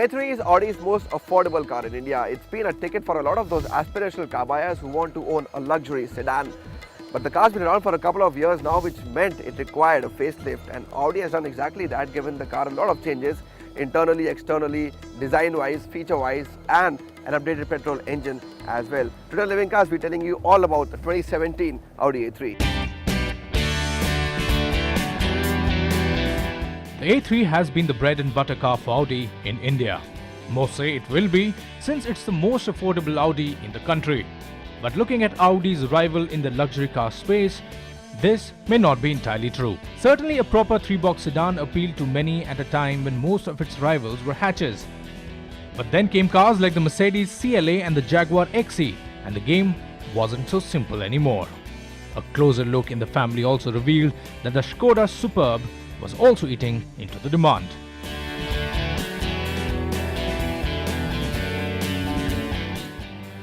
A3 is Audi's most affordable car in India. It's been a ticket for a lot of those aspirational car buyers who want to own a luxury sedan. But the car's been around for a couple of years now, which meant it required a facelift, and Audi has done exactly that, given the car a lot of changes internally, externally, design-wise, feature-wise, and an updated petrol engine as well. Today on Living Cars, we're telling you all about the 2017 Audi A3. The A3 has been the bread and butter car for Audi in India. Most say it will be, since it's the most affordable Audi in the country. But looking at Audi's rival in the luxury car space, this may not be entirely true. Certainly a proper 3-box sedan appealed to many at a time when most of its rivals were hatches. But then came cars like the Mercedes CLA and the Jaguar XE, and the game wasn't so simple anymore. A closer look in the family also revealed that the Skoda Superb was also eating into the demand.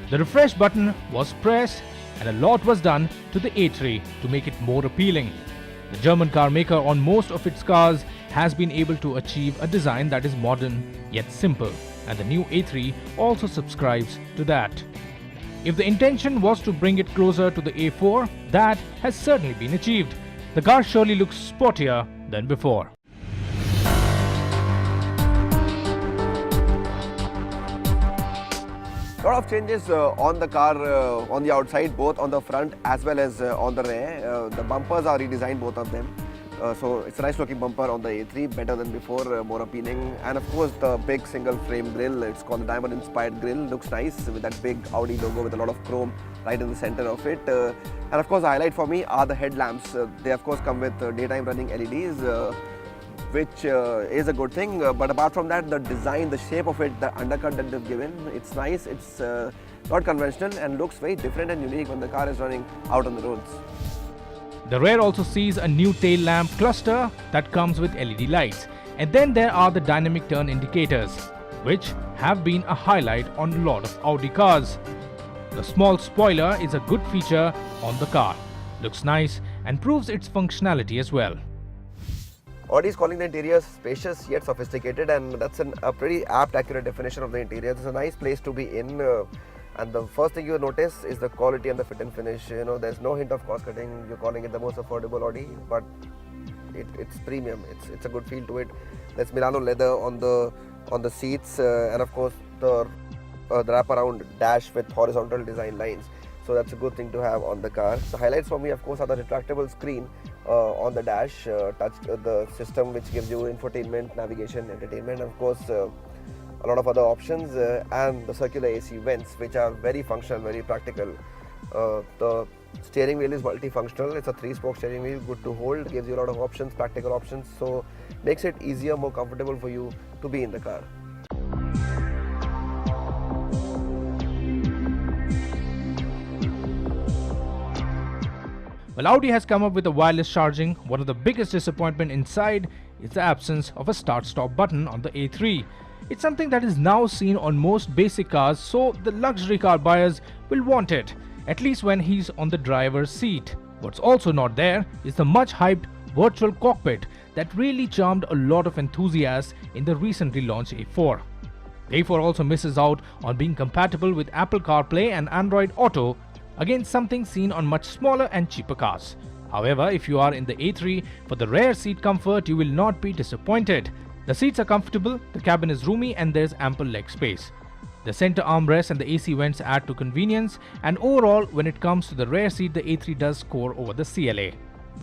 The refresh button was pressed and a lot was done to the A3 to make it more appealing. The German car maker on most of its cars has been able to achieve a design that is modern yet simple, and the new A3 also subscribes to that. If the intention was to bring it closer to the A4, that has certainly been achieved. The car surely looks sportier than before. A lot of changes on the car, on the outside, both on the front as well as on the rear. The bumpers are redesigned, both of them. So it's a nice looking bumper on the A3, better than before, more appealing. And of course the big single frame grille, it's called the diamond inspired grille, looks nice with that big Audi logo with a lot of chrome right in the center of it. And of course the highlight for me are the headlamps. They of course come with daytime running LEDs, which is a good thing. But apart from that, the design, the shape of it, the undercut that they've given, it's nice. It's not conventional and looks very different and unique when the car is running out on the roads. The rear also sees a new tail lamp cluster that comes with LED lights. And then there are the dynamic turn indicators, which have been a highlight on a lot of Audi cars. The small spoiler is a good feature on the car. Looks nice and proves its functionality as well. Audi is calling the interior spacious yet sophisticated, and that's a pretty apt, accurate definition of the interior. It's a nice place to be in. And the first thing you notice is the quality and the fit and finish. You know, there's no hint of cost cutting. You're calling it the most affordable Audi, but it's premium. It's a good feel to it. There's Milano leather on the seats, and of course the wraparound dash with horizontal design lines. So that's a good thing to have on the car. The highlights for me, of course, are the retractable screen on the dash, the system which gives you infotainment, navigation, entertainment, and of course a lot of other options, and the circular AC vents, which are very functional, very practical. The steering wheel is multifunctional. It's a 3-spoke steering wheel, good to hold, gives you a lot of options, practical options, so makes it easier, more comfortable for you to be in the car. Well, Audi has come up with a wireless charging. One of the biggest disappointment inside is the absence of a start-stop button on the A3. It's something that is now seen on most basic cars, so the luxury car buyers will want it, at least when he's on the driver's seat. What's also not there is the much-hyped virtual cockpit that really charmed a lot of enthusiasts in the recently launched A4. The A4 also misses out on being compatible with Apple CarPlay and Android Auto, again something seen on much smaller and cheaper cars. However, if you are in the A3 for the rear seat comfort, you will not be disappointed. The seats are comfortable, the cabin is roomy, and there's ample leg space. The center armrest and the AC vents add to convenience, and overall when it comes to the rear seat, the A3 does score over the CLA.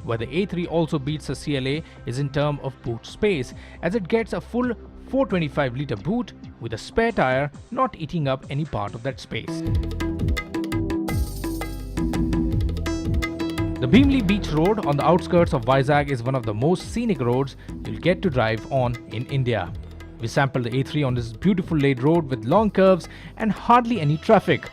Where the A3 also beats the CLA is in terms of boot space, as it gets a full 425-litre boot with a spare tire not eating up any part of that space. The Beamley Beach Road on the outskirts of Vizag is one of the most scenic roads you'll get to drive on in India. We sampled the A3 on this beautiful laid road with long curves and hardly any traffic.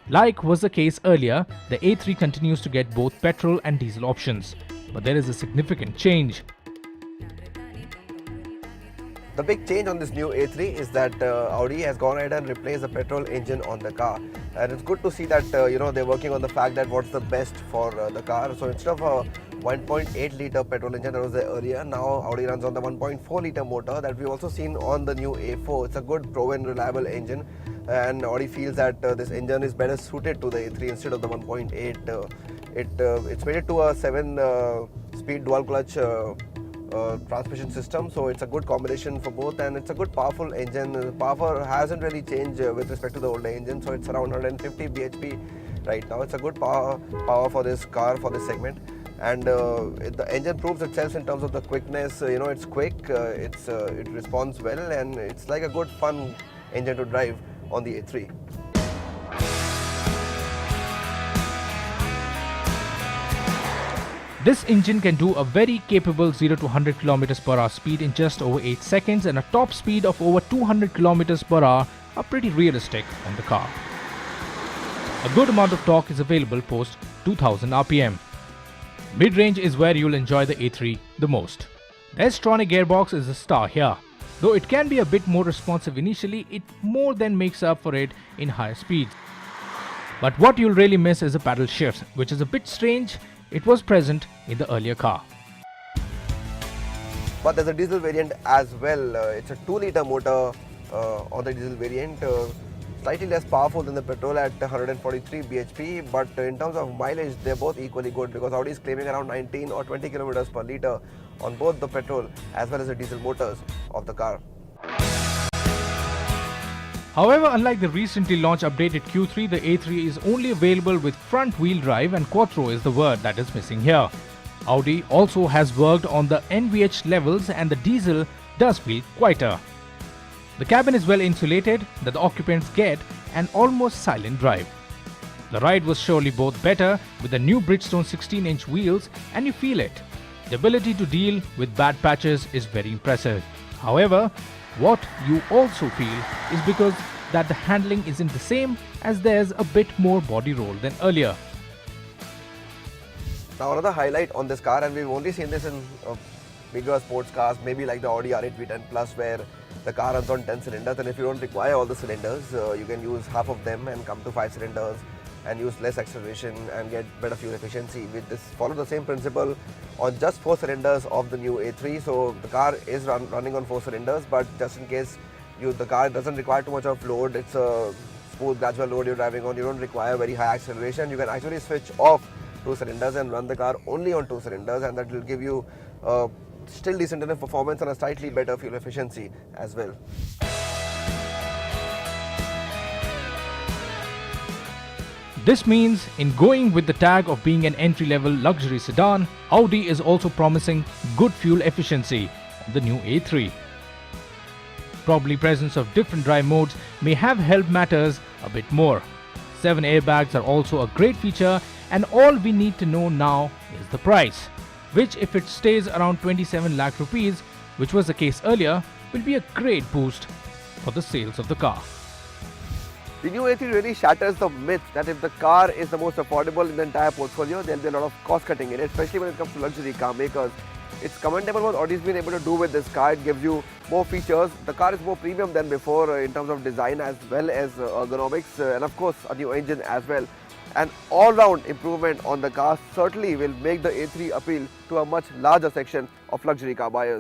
Like was the case earlier, the A3 continues to get both petrol and diesel options. But there is a significant change. The big change on this new A3 is that Audi has gone ahead and replaced the petrol engine on the car, and it's good to see that they're working on the fact that what's the best for the car. So instead of a 1.8 litre petrol engine that was there earlier. Now Audi runs on the 1.4 litre motor that we've also seen on the new A4. It's a good, proven, reliable engine, and Audi feels that this engine is better suited to the A3 instead of the 1.8. It's made it to a 7-speed dual clutch transmission system, so it's a good combination for both, and it's a good powerful engine. The power hasn't really changed with respect to the older engine, so it's around 150 bhp right now. It's a good power for this car, for this segment, and the engine proves itself in terms of the quickness. It's quick, it responds well, and it's like a good fun engine to drive on the A3. This engine can do a very capable 0 to 100 km per hour speed in just over 8 seconds, and a top speed of over 200 km per hour are pretty realistic on the car. A good amount of torque is available post 2000 RPM. Mid-range is where you'll enjoy the A3 the most. The S-tronic gearbox is a star here. Though it can be a bit more responsive initially, it more than makes up for it in higher speeds. But what you'll really miss is a paddle shift, which is a bit strange. It was present in the earlier car. But there's a diesel variant as well. It's a 2-litre motor on the diesel variant, slightly less powerful than the petrol at 143 bhp, but in terms of mileage they're both equally good, because Audi is claiming around 19 or 20 kilometers per litre on both the petrol as well as the diesel motors of the car. However, unlike the recently launched updated Q3, the A3 is only available with front-wheel drive, and quattro is the word that is missing here. Audi also has worked on the NVH levels, and the diesel does feel quieter. The cabin is well insulated that the occupants get an almost silent drive. The ride was surely both better with the new Bridgestone 16-inch wheels, and you feel it. The ability to deal with bad patches is very impressive. However, what you also feel is because that the handling isn't the same, as there's a bit more body roll than earlier. Now another highlight on this car, and we've only seen this in bigger sports cars, maybe like the Audi R8 V10 Plus, where the car runs on 10 cylinders, and if you don't require all the cylinders, you can use half of them and come to 5 cylinders and use less acceleration and get better fuel efficiency. With this, follow the same principle on just 4 cylinders of the new A3. So the car is running on 4 cylinders, but just in case the car doesn't require too much of load, it's a smooth gradual load you're driving on, you don't require very high acceleration, you can actually switch off 2 cylinders and run the car only on 2 cylinders, and that will give you still decent enough performance and a slightly better fuel efficiency as well. This means, in going with the tag of being an entry-level luxury sedan, Audi is also promising good fuel efficiency on the new A3. Probably presence of different drive modes may have helped matters a bit more. 7 airbags are also a great feature, and all we need to know now is the price, which, if it stays around 27 lakh rupees, which was the case earlier, will be a great boost for the sales of the car. The new A3 really shatters the myth that if the car is the most affordable in the entire portfolio, there will be a lot of cost cutting in it, especially when it comes to luxury car makers. It's commendable what Audi's been able to do with this car. It gives you more features. The car is more premium than before in terms of design as well as ergonomics, and of course a new engine as well. An all-round improvement on the car certainly will make the A3 appeal to a much larger section of luxury car buyers.